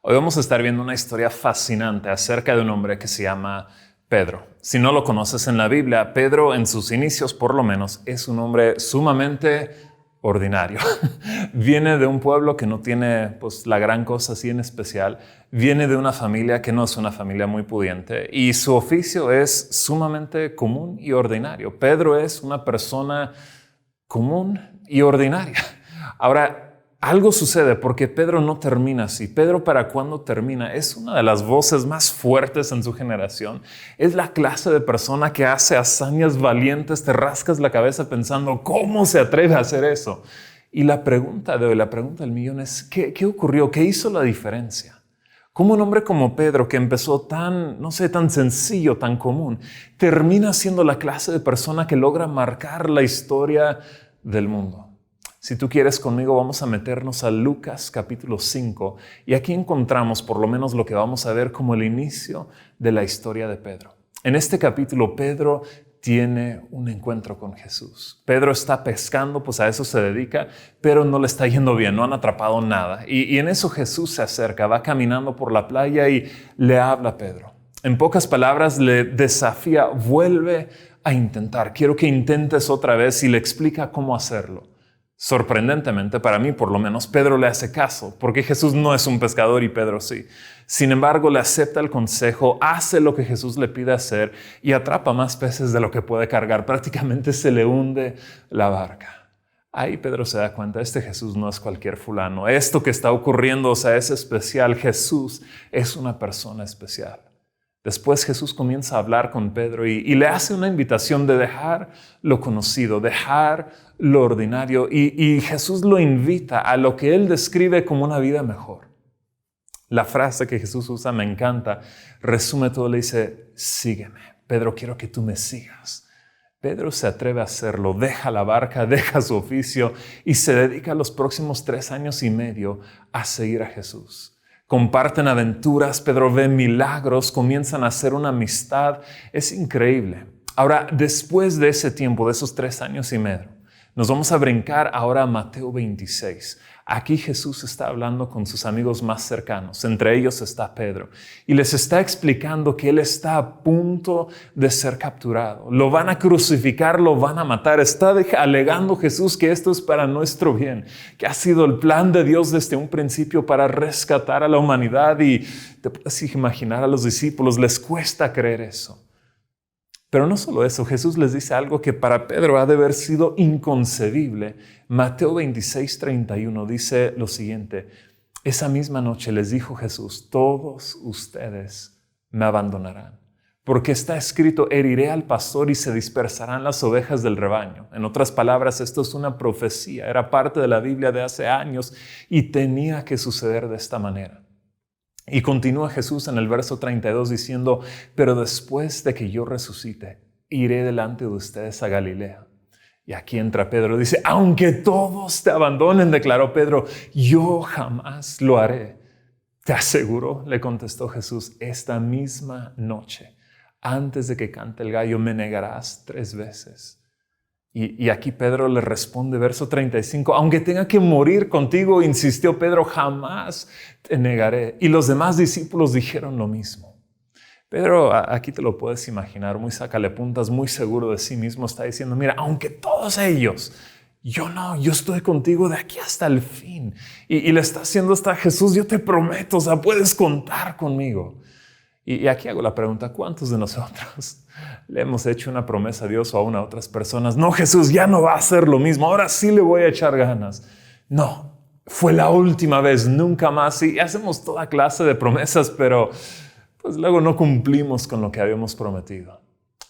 Hoy vamos a estar viendo una historia fascinante acerca de un hombre que se llama Pedro. Si no lo conoces en la Biblia, Pedro en sus inicios por lo menos es un hombre sumamente ordinario. Viene de un pueblo que no tiene la gran cosa así en especial. Viene de una familia que no es una familia muy pudiente y su oficio es sumamente común y ordinario. Pedro es una persona común y ordinaria. Ahora, algo sucede porque Pedro no termina así. Pedro, para cuando termina, es una de las voces más fuertes en su generación. Es la clase de persona que hace hazañas valientes, te rascas la cabeza pensando, ¿cómo se atreve a hacer eso? Y la pregunta de hoy, la pregunta del millón es, ¿qué ocurrió? ¿Qué hizo la diferencia? ¿Cómo un hombre como Pedro, que empezó tan sencillo, tan común, termina siendo la clase de persona que logra marcar la historia del mundo? Si tú quieres conmigo, vamos a meternos a Lucas capítulo 5 y aquí encontramos por lo menos lo que vamos a ver como el inicio de la historia de Pedro. En este capítulo, Pedro tiene un encuentro con Jesús. Pedro está pescando, pues a eso se dedica, pero no le está yendo bien, no han atrapado nada. Y en eso Jesús se acerca, va caminando por la playa y le habla a Pedro. En pocas palabras le desafía, vuelve a intentar, quiero que intentes otra vez y le explica cómo hacerlo. Sorprendentemente, para mí por lo menos, Pedro le hace caso, porque Jesús no es un pescador y Pedro sí. Sin embargo, le acepta el consejo, hace lo que Jesús le pide hacer y atrapa más peces de lo que puede cargar. Prácticamente se le hunde la barca. Ahí Pedro se da cuenta, este Jesús no es cualquier fulano. Esto que está ocurriendo, es especial. Jesús es una persona especial. Después Jesús comienza a hablar con Pedro y le hace una invitación de dejar lo conocido, dejar lo ordinario y Jesús lo invita a lo que él describe como una vida mejor. La frase que Jesús usa me encanta, resume todo, le dice, sígueme. Pedro, quiero que tú me sigas. Pedro se atreve a hacerlo, deja la barca, deja su oficio y se dedica los próximos 3 años y medio a seguir a Jesús. Comparten aventuras, Pedro ve milagros, comienzan a hacer una amistad. Es increíble. Ahora, después de ese tiempo, de esos 3 años y medio, nos vamos a brincar ahora a Mateo 26. Aquí Jesús está hablando con sus amigos más cercanos. Entre ellos está Pedro. Y les está explicando que él está a punto de ser capturado. Lo van a crucificar, lo van a matar. Está alegando Jesús que esto es para nuestro bien, que ha sido el plan de Dios desde un principio para rescatar a la humanidad. Y te puedes imaginar a los discípulos, les cuesta creer eso. Pero no solo eso, Jesús les dice algo que para Pedro ha de haber sido inconcebible. Mateo 26:31 dice lo siguiente, esa misma noche les dijo Jesús, todos ustedes me abandonarán, porque está escrito, heriré al pastor y se dispersarán las ovejas del rebaño. En otras palabras, esto es una profecía, era parte de la Biblia de hace años y tenía que suceder de esta manera. Y continúa Jesús en el verso 32 diciendo, pero después de que yo resucite, iré delante de ustedes a Galilea. Y aquí entra Pedro, dice, aunque todos te abandonen, declaró Pedro, yo jamás lo haré. Te aseguro, le contestó Jesús, esta misma noche, antes de que cante el gallo, me negarás 3 veces. Y aquí Pedro le responde, verso 35, aunque tenga que morir contigo, insistió Pedro, jamás te negaré. Y los demás discípulos dijeron lo mismo. Pedro, aquí te lo puedes imaginar, muy sacalepuntas, muy seguro de sí mismo, está diciendo, mira, aunque todos ellos, yo estoy contigo de aquí hasta el fin. Y le está haciendo hasta Jesús, yo te prometo, puedes contar conmigo. Y aquí hago la pregunta, ¿cuántos de nosotros le hemos hecho una promesa a Dios o aún a otras personas? No, Jesús ya no va a hacer lo mismo, ahora sí le voy a echar ganas. No, fue la última vez, nunca más. Y hacemos toda clase de promesas, pero pues luego no cumplimos con lo que habíamos prometido.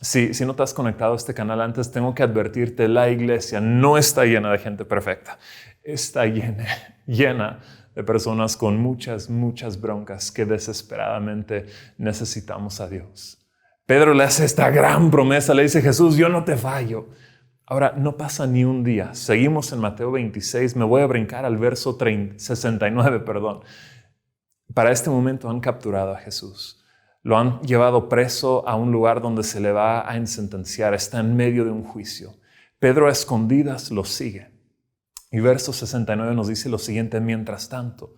Si no te has conectado a este canal antes, tengo que advertirte, la iglesia no está llena de gente perfecta. Está llena de personas con muchas broncas que desesperadamente necesitamos a Dios. Pedro le hace esta gran promesa, le dice, Jesús, yo no te fallo. Ahora, no pasa ni un día. Seguimos en Mateo 26, me voy a brincar al verso 69. Para este momento han capturado a Jesús. Lo han llevado preso a un lugar donde se le va a sentenciar. Está en medio de un juicio. Pedro a escondidas lo sigue. Y verso 69 nos dice lo siguiente, mientras tanto,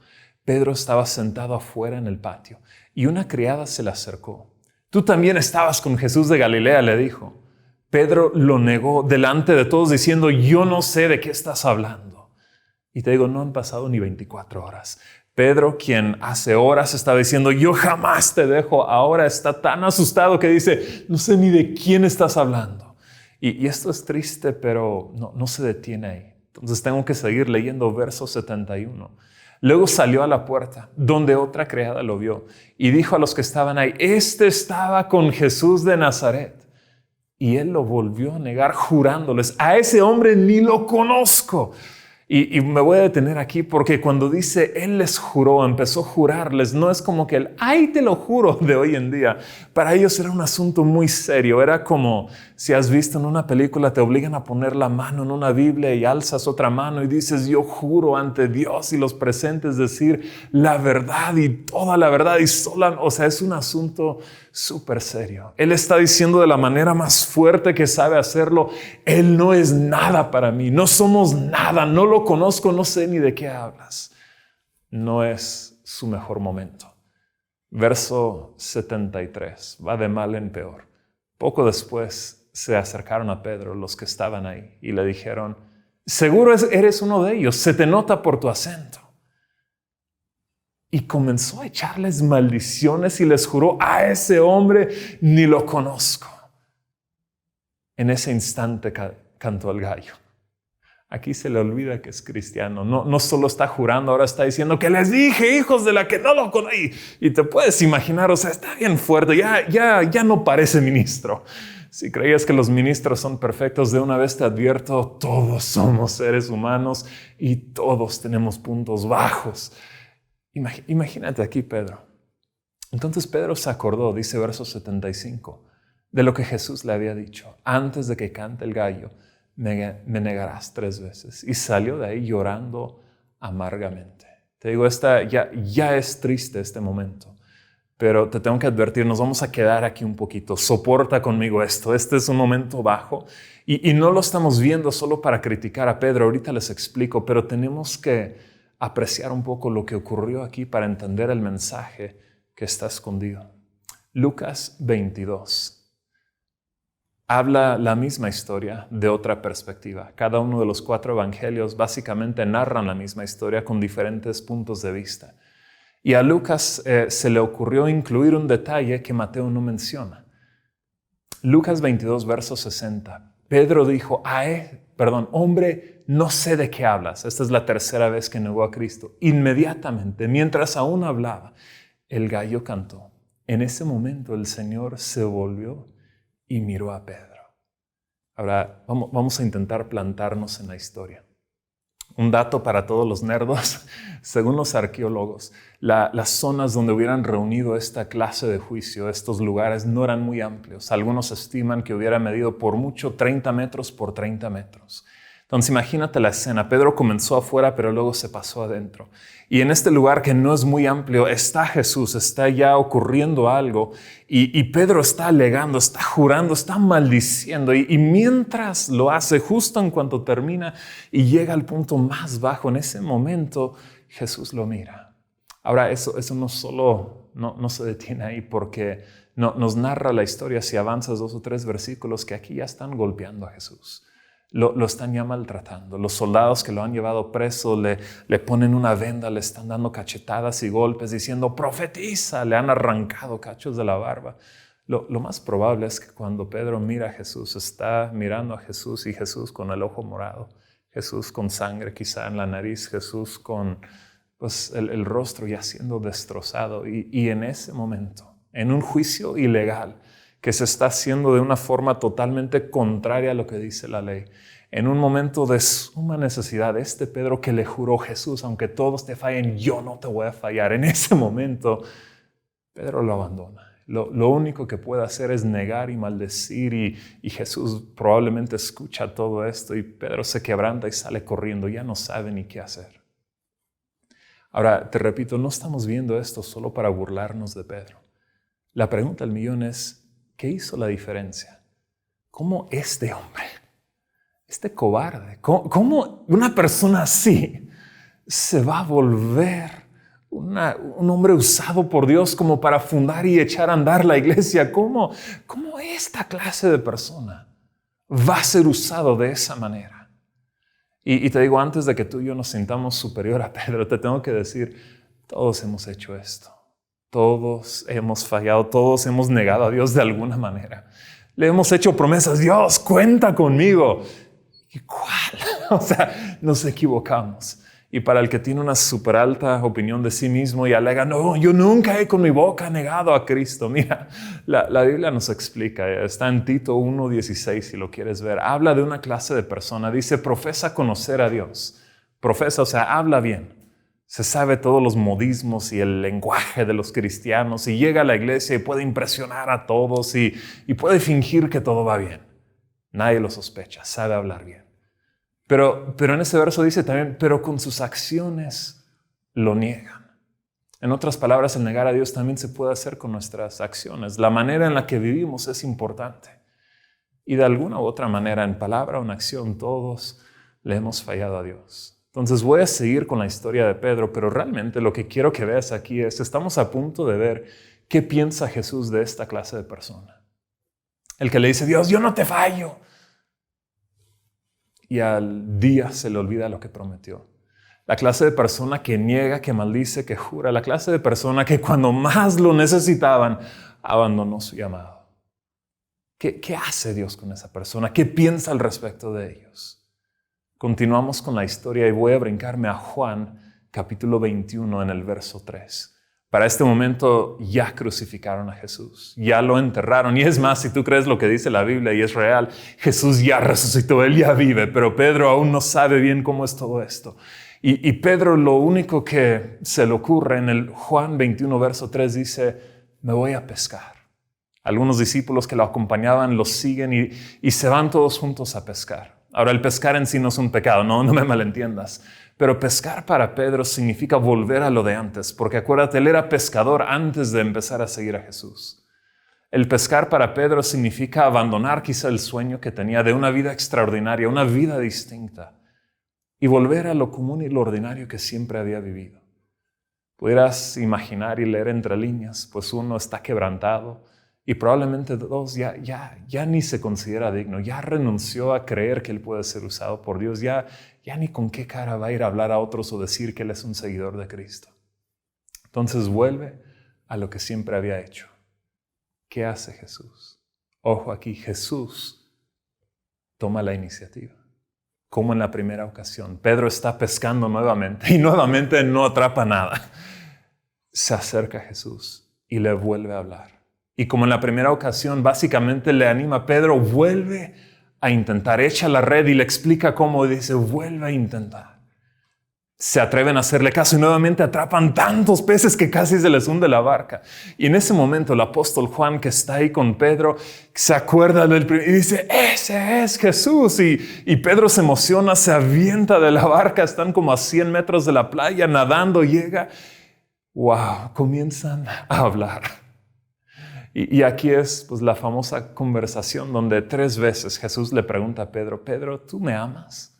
Pedro estaba sentado afuera en el patio y una criada se le acercó. «Tú también estabas con Jesús de Galilea», le dijo. Pedro lo negó delante de todos diciendo: «Yo no sé de qué estás hablando». Y te digo, no han pasado ni 24 horas. Pedro, quien hace horas estaba diciendo: «Yo jamás te dejo», ahora está tan asustado que dice: «No sé ni de quién estás hablando». Y esto es triste, pero no se detiene ahí. Entonces tengo que seguir leyendo verso 71. Luego salió a la puerta, donde otra criada lo vio, y dijo a los que estaban ahí: «Este estaba con Jesús de Nazaret». Y él lo volvió a negar, jurándoles: «A ese hombre ni lo conozco». Y me voy a detener aquí porque cuando dice él les juró, empezó a jurarles, no es como que el «ay, te lo juro» de hoy en día. Para ellos era un asunto muy serio. Era como si has visto en una película, te obligan a poner la mano en una Biblia y alzas otra mano y dices: «Yo juro ante Dios y los presentes decir la verdad y toda la verdad y sola». O sea, es un asunto súper serio. Él está diciendo de la manera más fuerte que sabe hacerlo: él no es nada para mí, no somos nada, no lo conozco, no sé ni de qué hablas. No es su mejor momento. Verso 73, va de mal en peor. Poco después se acercaron a Pedro los que estaban ahí y le dijeron: «Seguro eres uno de ellos, se te nota por tu acento». Y comenzó a echarles maldiciones y les juró: «A ese hombre ni lo conozco». En ese instante cantó el gallo. Aquí se le olvida que es cristiano. No solo está jurando, ahora está diciendo: «que les dije, hijos de la que no lo conocí». Y te puedes imaginar, o sea, está bien fuerte. Ya no parece ministro. Si creías que los ministros son perfectos, de una vez te advierto: todos somos seres humanos y todos tenemos puntos bajos. Imagínate aquí, Pedro. Entonces Pedro se acordó, dice verso 75, de lo que Jesús le había dicho: «Antes de que cante el gallo, me negarás 3 veces». Y salió de ahí llorando amargamente. Te digo, ya es triste este momento, pero te tengo que advertir, nos vamos a quedar aquí un poquito. Soporta conmigo esto. Este es un momento bajo y no lo estamos viendo solo para criticar a Pedro. Ahorita les explico, pero tenemos que apreciar un poco lo que ocurrió aquí para entender el mensaje que está escondido. Lucas 22 habla la misma historia de otra perspectiva. Cada uno de los 4 evangelios básicamente narran la misma historia con diferentes puntos de vista. Y a Lucas se le ocurrió incluir un detalle que Mateo no menciona. Lucas 22, verso 60. Pedro dijo: «Hombre, no sé de qué hablas». Esta es la 3ª vez que negó a Cristo. Inmediatamente, mientras aún hablaba, el gallo cantó. En ese momento el Señor se volvió y miró a Pedro. Ahora vamos a intentar plantarnos en la historia. Un dato para todos los nerdos: según los arqueólogos, las zonas donde hubieran reunido esta clase de juicio, estos lugares, no eran muy amplios. Algunos estiman que hubiera medido por mucho 30 metros por 30 metros. Entonces imagínate la escena. Pedro comenzó afuera, pero luego se pasó adentro. Y en este lugar que no es muy amplio está Jesús, está ya ocurriendo algo. Y Pedro está alegando, está jurando, está maldiciendo. Y mientras lo hace, justo en cuanto termina y llega al punto más bajo, en ese momento Jesús lo mira. Ahora eso no solo no se detiene ahí, porque nos narra la historia, si avanzas 2 o 3 versículos, que aquí ya están golpeando a Jesús. Lo están ya maltratando. Los soldados que lo han llevado preso le ponen una venda, le están dando cachetadas y golpes diciendo: «profetiza». Le han arrancado cachos de la barba. Lo más probable es que cuando Pedro mira a Jesús, está mirando a Jesús, y Jesús con el ojo morado, Jesús con sangre quizá en la nariz, Jesús con el rostro ya siendo destrozado. Y en ese momento, en un juicio ilegal que se está haciendo de una forma totalmente contraria a lo que dice la ley, en un momento de suma necesidad, Pedro que le juró: «Jesús, aunque todos te fallen, yo no te voy a fallar», en ese momento Pedro lo abandona. Lo único que puede hacer es negar y maldecir, y Jesús probablemente escucha todo esto y Pedro se quebranta y sale corriendo. Ya no sabe ni qué hacer. Ahora, te repito, no estamos viendo esto solo para burlarnos de Pedro. La pregunta del millón es: ¿qué hizo la diferencia? ¿Cómo este hombre, este cobarde, cómo una persona así se va a volver un hombre usado por Dios como para fundar y echar a andar la iglesia. ¿Cómo esta clase de persona va a ser usado de esa manera? Y te digo, antes de que tú y yo nos sintamos superior a Pedro, te tengo que decir, todos hemos hecho esto. Todos hemos fallado, todos hemos negado a Dios de alguna manera. Le hemos hecho promesas, Dios, cuenta conmigo. ¿Y cuál? O sea, nos equivocamos. Y para el que tiene una súper alta opinión de sí mismo y alega, no, yo nunca he con mi boca negado a Cristo. Mira, la Biblia nos explica, está en Tito 1:16 si lo quieres ver. Habla de una clase de persona, dice, profesa conocer a Dios. Profesa, o sea, habla bien. Se sabe todos los modismos y el lenguaje de los cristianos y llega a la iglesia y puede impresionar a todos y puede fingir que todo va bien. Nadie lo sospecha, sabe hablar bien. Pero en ese verso dice también, pero con sus acciones lo niegan. En otras palabras, el negar a Dios también se puede hacer con nuestras acciones. La manera en la que vivimos es importante. Y de alguna u otra manera, en palabra o en acción, todos le hemos fallado a Dios. Entonces voy a seguir con la historia de Pedro, pero realmente lo que quiero que veas aquí es, estamos a punto de ver qué piensa Jesús de esta clase de persona. El que le dice, Dios, yo no te fallo. Y al día se le olvida lo que prometió. La clase de persona que niega, que maldice, que jura. La clase de persona que cuando más lo necesitaban, abandonó su llamado. ¿Qué hace Dios con esa persona? ¿Qué piensa al respecto de ellos? Continuamos con la historia y voy a brincarme a Juan, capítulo 21, en el verso 3. Para este momento ya crucificaron a Jesús, ya lo enterraron. Y es más, si tú crees lo que dice la Biblia y es real, Jesús ya resucitó, Él ya vive, pero Pedro aún no sabe bien cómo es todo esto. Y Pedro lo único que se le ocurre en el Juan 21, verso 3 dice, me voy a pescar. Algunos discípulos que lo acompañaban los siguen y se van todos juntos a pescar. Ahora, el pescar en sí no es un pecado, no me malentiendas. Pero pescar para Pedro significa volver a lo de antes, porque acuérdate, él era pescador antes de empezar a seguir a Jesús. El pescar para Pedro significa abandonar quizá el sueño que tenía de una vida extraordinaria, una vida distinta, y volver a lo común y lo ordinario que siempre había vivido. Pudieras imaginar y leer entre líneas, pues uno está quebrantado, y probablemente dos ya ni se considera digno, ya renunció a creer que él puede ser usado por Dios, ya ni con qué cara va a ir a hablar a otros o decir que él es un seguidor de Cristo. Entonces vuelve a lo que siempre había hecho. ¿Qué hace Jesús? Ojo aquí, Jesús toma la iniciativa. Como en la primera ocasión, Pedro está pescando nuevamente y nuevamente no atrapa nada. Se acerca a Jesús y le vuelve a hablar. Y como en la primera ocasión, básicamente le anima a Pedro, vuelve a intentar, echa la red y le explica cómo, dice, vuelve a intentar. Se atreven a hacerle caso y nuevamente atrapan tantos peces que casi se les hunde la barca. Y en ese momento el apóstol Juan, que está ahí con Pedro, se acuerda del primer y dice, ese es Jesús. Y Pedro se emociona, se avienta de la barca, están como a 100 metros de la playa, nadando, llega. ¡Wow! Comienzan a hablar. Y aquí es pues, la famosa conversación donde 3 veces Jesús le pregunta a Pedro, Pedro, ¿tú me amas?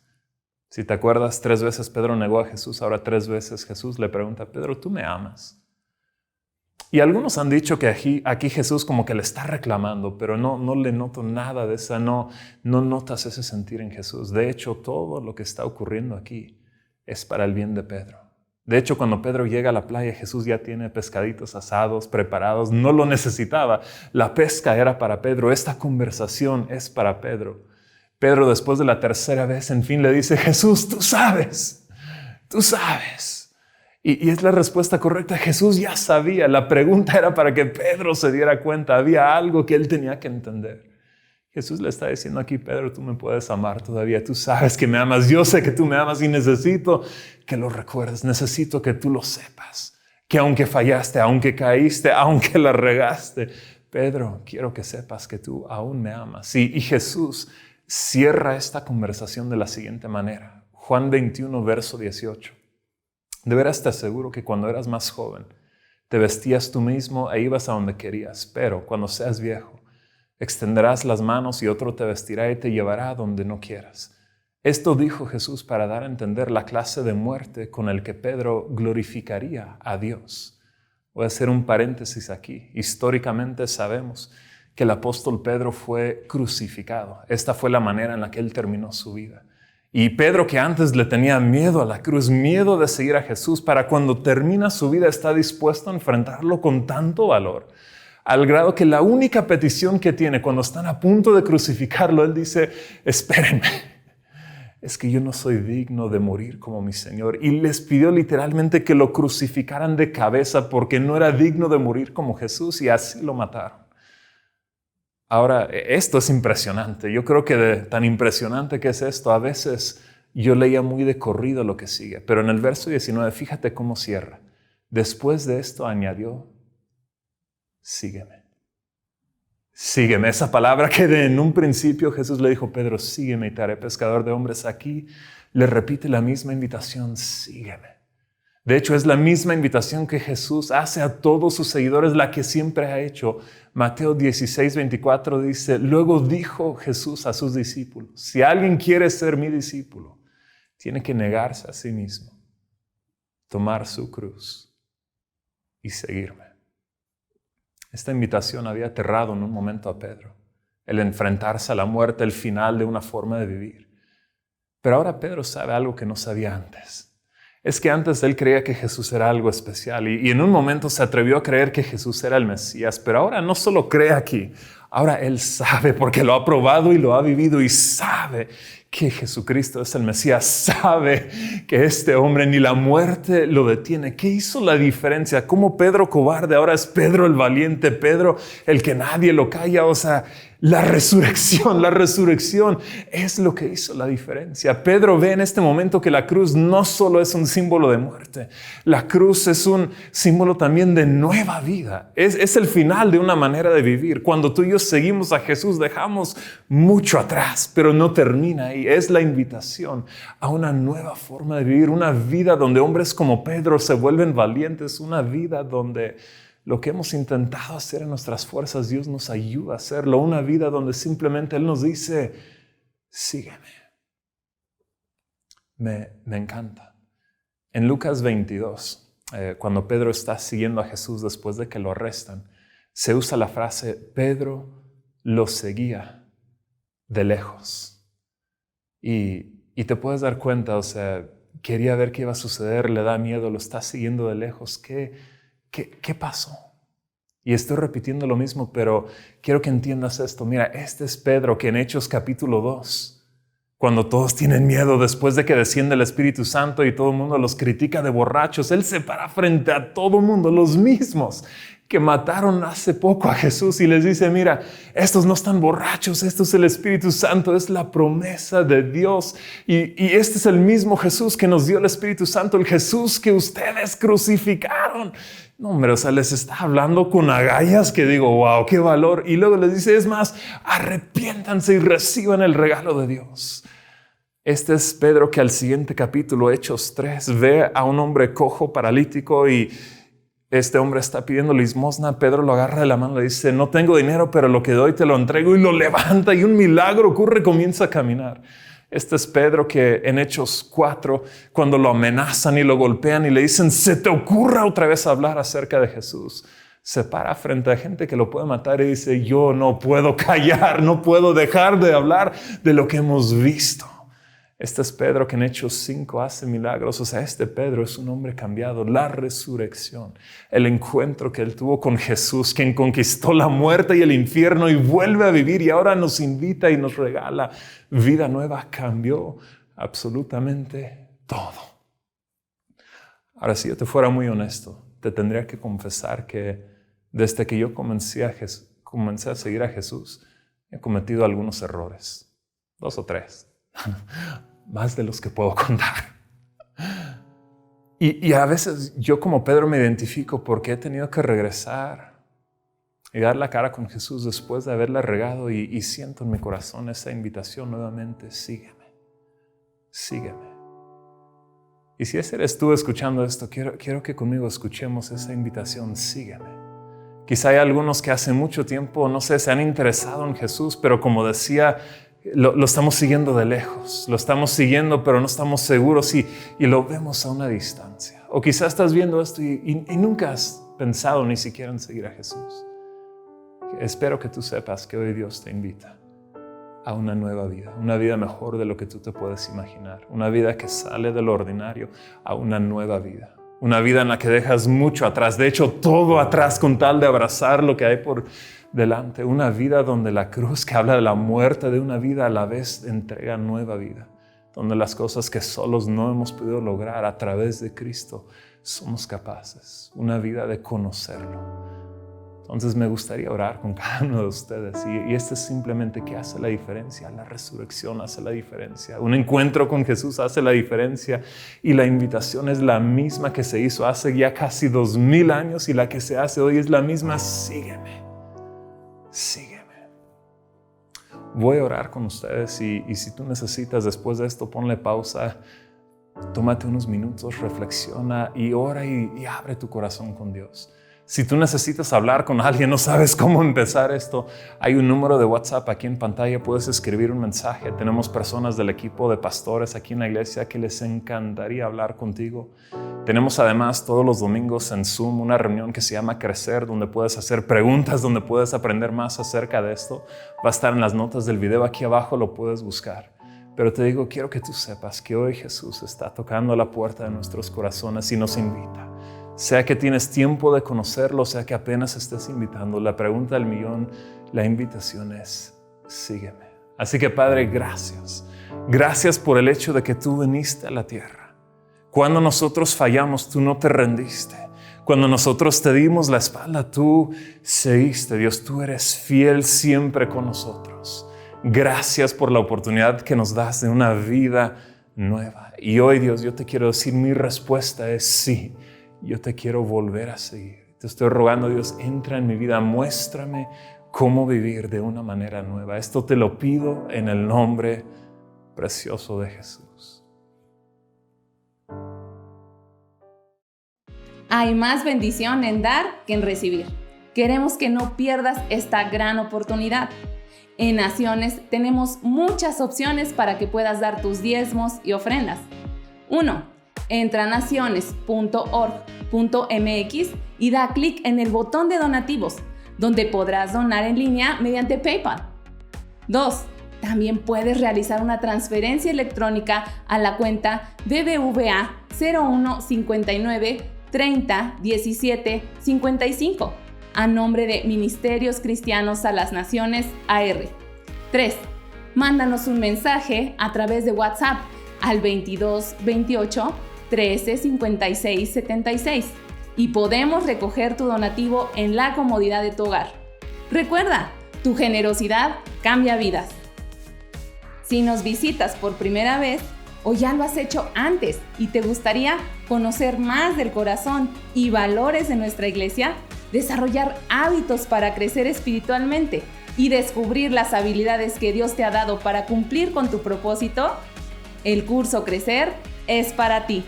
Si te acuerdas, 3 veces Pedro negó a Jesús, ahora 3 veces Jesús le pregunta, Pedro, ¿tú me amas? Y algunos han dicho que aquí Jesús como que le está reclamando, pero no le noto nada de eso, no notas ese sentir en Jesús. De hecho, todo lo que está ocurriendo aquí es para el bien de Pedro. De hecho, cuando Pedro llega a la playa, Jesús ya tiene pescaditos asados, preparados. No lo necesitaba. La pesca era para Pedro. Esta conversación es para Pedro. Pedro, después de la 3ª vez, en fin le dice, Jesús, tú sabes. Y es la respuesta correcta. Jesús ya sabía. La pregunta era para que Pedro se diera cuenta. Había algo que él tenía que entender. Jesús le está diciendo aquí, Pedro, tú me puedes amar todavía. Tú sabes que me amas. Yo sé que tú me amas y necesito que lo recuerdes. Necesito que tú lo sepas. Que aunque fallaste, aunque caíste, aunque la regaste, Pedro, quiero que sepas que tú aún me amas. Y Jesús cierra esta conversación de la siguiente manera. Juan 21, verso 18. De veras te aseguro que cuando eras más joven, te vestías tú mismo e ibas a donde querías. Pero cuando seas viejo, extenderás las manos y otro te vestirá y te llevará a donde no quieras. Esto dijo Jesús para dar a entender la clase de muerte con el que Pedro glorificaría a Dios. Voy a hacer un paréntesis aquí. Históricamente sabemos que el apóstol Pedro fue crucificado. Esta fue la manera en la que él terminó su vida. Y Pedro, que antes le tenía miedo a la cruz, miedo de seguir a Jesús, para cuando termina su vida está dispuesto a enfrentarlo con tanto valor, al grado que la única petición que tiene cuando están a punto de crucificarlo, él dice: espérenme, es que yo no soy digno de morir como mi Señor. Y les pidió literalmente que lo crucificaran de cabeza porque no era digno de morir como Jesús, y así lo mataron. Ahora, esto es impresionante. Yo creo que tan impresionante que es esto, a veces yo leía muy de corrido lo que sigue, pero en el verso 19, fíjate cómo cierra. Después de esto añadió: sígueme. Sígueme. Esa palabra que en un principio Jesús le dijo: Pedro, sígueme y te haré pescador de hombres. Aquí le repite la misma invitación: sígueme. De hecho, es la misma invitación que Jesús hace a todos sus seguidores, la que siempre ha hecho. Mateo 16:24 dice: luego dijo Jesús a sus discípulos: si alguien quiere ser mi discípulo, tiene que negarse a sí mismo, tomar su cruz y seguirme. Esta invitación había aterrado en un momento a Pedro, el enfrentarse a la muerte, el final de una forma de vivir. Pero ahora Pedro sabe algo que no sabía antes. Es que antes él creía que Jesús era algo especial y en un momento se atrevió a creer que Jesús era el Mesías, pero ahora no solo cree aquí, ahora él sabe, porque lo ha probado y lo ha vivido, y sabe que Jesucristo es el Mesías, sabe que este hombre ni la muerte lo detiene. ¿Qué hizo la diferencia? ¿Cómo Pedro cobarde ahora es Pedro el valiente, Pedro el que nadie lo calla? O sea, la resurrección es lo que hizo la diferencia. Pedro ve en este momento que la cruz no solo es un símbolo de muerte, la cruz es un símbolo también de nueva vida. Es el final de una manera de vivir. Cuando tú y yo seguimos a Jesús, dejamos mucho atrás, pero no termina ahí. Es la invitación a una nueva forma de vivir, una vida donde hombres como Pedro se vuelven valientes, una vida donde lo que hemos intentado hacer en nuestras fuerzas, Dios nos ayuda a hacerlo. Una vida donde simplemente Él nos dice: sígueme. Me encanta. En Lucas 22, cuando Pedro está siguiendo a Jesús después de que lo arrestan, se usa la frase: Pedro lo seguía de lejos. Y te puedes dar cuenta, o sea, quería ver qué iba a suceder, le da miedo, lo está siguiendo de lejos. ¿Qué pasó? Y estoy repitiendo lo mismo, pero quiero que entiendas esto. Mira, este es Pedro que en Hechos capítulo 2, cuando todos tienen miedo después de que desciende el Espíritu Santo y todo el mundo los critica de borrachos, Él se para frente a todo el mundo, los mismos que mataron hace poco a Jesús, y les dice: mira, estos no están borrachos, esto es el Espíritu Santo, es la promesa de Dios. Y este es el mismo Jesús que nos dio el Espíritu Santo, el Jesús que ustedes crucificaron. No, hombre, o sea, les está hablando con agallas que digo: wow, qué valor. Y luego les dice: es más, arrepiéntanse y reciban el regalo de Dios. Este es Pedro que al siguiente capítulo, Hechos 3, ve a un hombre cojo, paralítico, y este hombre está pidiendo limosna. Pedro lo agarra de la mano, le dice: no tengo dinero, pero lo que doy te lo entrego, y lo levanta y un milagro ocurre, comienza a caminar. Este es Pedro que en Hechos 4, cuando lo amenazan y lo golpean y le dicen: se te ocurra otra vez hablar acerca de Jesús, se para frente a gente que lo puede matar y dice: yo no puedo callar, no puedo dejar de hablar de lo que hemos visto. Este es Pedro que en Hechos 5 hace milagros. O sea, este Pedro es un hombre cambiado. La resurrección, el encuentro que él tuvo con Jesús, quien conquistó la muerte y el infierno y vuelve a vivir y ahora nos invita y nos regala vida nueva, cambió absolutamente todo. Ahora, si yo te fuera muy honesto, te tendría que confesar que desde que yo comencé a seguir a Jesús, he cometido algunos errores, 2 o 3. Más de los que puedo contar. Y a veces yo, como Pedro, me identifico porque he tenido que regresar y dar la cara con Jesús después de haberla regado, y siento en mi corazón esa invitación nuevamente: sígueme, sígueme. Y si ese eres tú escuchando esto, quiero que conmigo escuchemos esa invitación: sígueme. Quizá hay algunos que hace mucho tiempo, no sé, se han interesado en Jesús, pero como decía lo estamos siguiendo de lejos, lo estamos siguiendo pero no estamos seguros y lo vemos a una distancia. O quizás estás viendo esto y nunca has pensado ni siquiera en seguir a Jesús. Espero que tú sepas que hoy Dios te invita a una nueva vida, una vida mejor de lo que tú te puedes imaginar, una vida que sale de lo ordinario a una nueva vida, una vida en la que dejas mucho atrás, de hecho todo atrás con tal de abrazar lo que hay por delante, una vida donde la cruz que habla de la muerte de una vida a la vez entrega nueva vida, donde las cosas que solos no hemos podido lograr a través de Cristo somos capaces, una vida de conocerlo. Entonces me gustaría orar con cada uno de ustedes y esto es simplemente que hace la diferencia, la resurrección hace la diferencia, un encuentro con Jesús hace la diferencia y la invitación es la misma que se hizo hace ya casi 2000 años y la que se hace hoy es la misma, sígueme, sígueme. Voy a orar con ustedes y si tú necesitas después de esto ponle pausa, tómate unos minutos, reflexiona y ora y abre tu corazón con Dios. Si tú necesitas hablar con alguien, no sabes cómo empezar esto, hay un número de WhatsApp aquí en pantalla, puedes escribir un mensaje. Tenemos personas del equipo de pastores aquí en la iglesia que les encantaría hablar contigo. Tenemos además todos los domingos en Zoom una reunión que se llama Crecer, donde puedes hacer preguntas, donde puedes aprender más acerca de esto. Va a estar en las notas del video aquí abajo, lo puedes buscar. Pero te digo, quiero que tú sepas que hoy Jesús está tocando la puerta de nuestros corazones y nos invita. Sea que tienes tiempo de conocerlo, sea que apenas estés invitando, la pregunta del millón, la invitación es, sígueme. Así que Padre, gracias. Gracias por el hecho de que tú viniste a la tierra. Cuando nosotros fallamos, tú no te rendiste. Cuando nosotros te dimos la espalda, tú seguiste. Dios, tú eres fiel siempre con nosotros. Gracias por la oportunidad que nos das de una vida nueva. Y hoy, Dios, yo te quiero decir, mi respuesta es sí. Yo te quiero volver a seguir. Te estoy rogando, Dios, entra en mi vida, muéstrame cómo vivir de una manera nueva. Esto te lo pido en el nombre precioso de Jesús. Hay más bendición en dar que en recibir. Queremos que no pierdas esta gran oportunidad. En Naciones tenemos muchas opciones para que puedas dar tus diezmos y ofrendas. 1. Entra a naciones.org.mx y da clic en el botón de donativos, donde podrás donar en línea mediante PayPal. 2. También puedes realizar una transferencia electrónica a la cuenta BBVA 01 59 30 17 55 a nombre de Ministerios Cristianos a las Naciones AR. 3. Mándanos un mensaje a través de WhatsApp al 22 28 13 56 76 y podemos recoger tu donativo en la comodidad de tu hogar. Recuerda, tu generosidad cambia vidas. Si nos visitas por primera vez o ya lo has hecho antes y te gustaría conocer más del corazón y valores de nuestra iglesia, desarrollar hábitos para crecer espiritualmente y descubrir las habilidades que Dios te ha dado para cumplir con tu propósito, el curso Crecer es para ti.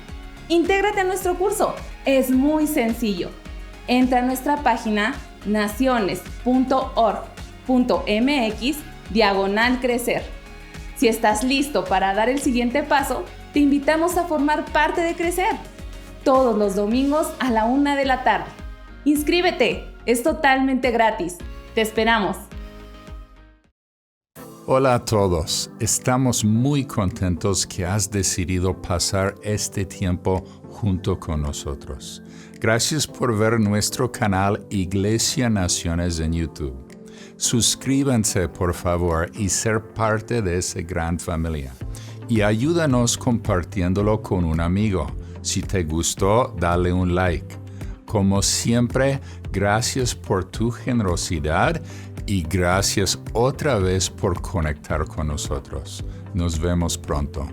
Intégrate a nuestro curso. Es muy sencillo. Entra a nuestra página naciones.org.mx/crecer. Si estás listo para dar el siguiente paso, te invitamos a formar parte de Crecer. Todos los domingos a la 1 de la tarde. Inscríbete. Es totalmente gratis. Te esperamos. Hola a todos, estamos muy contentos que has decidido pasar este tiempo junto con nosotros. Gracias por ver nuestro canal Iglesia Naciones en YouTube. Suscríbanse por favor y ser parte de esa gran familia. Y ayúdanos compartiéndolo con un amigo. Si te gustó, dale un like. Como siempre, gracias por tu generosidad y gracias otra vez por conectar con nosotros. Nos vemos pronto.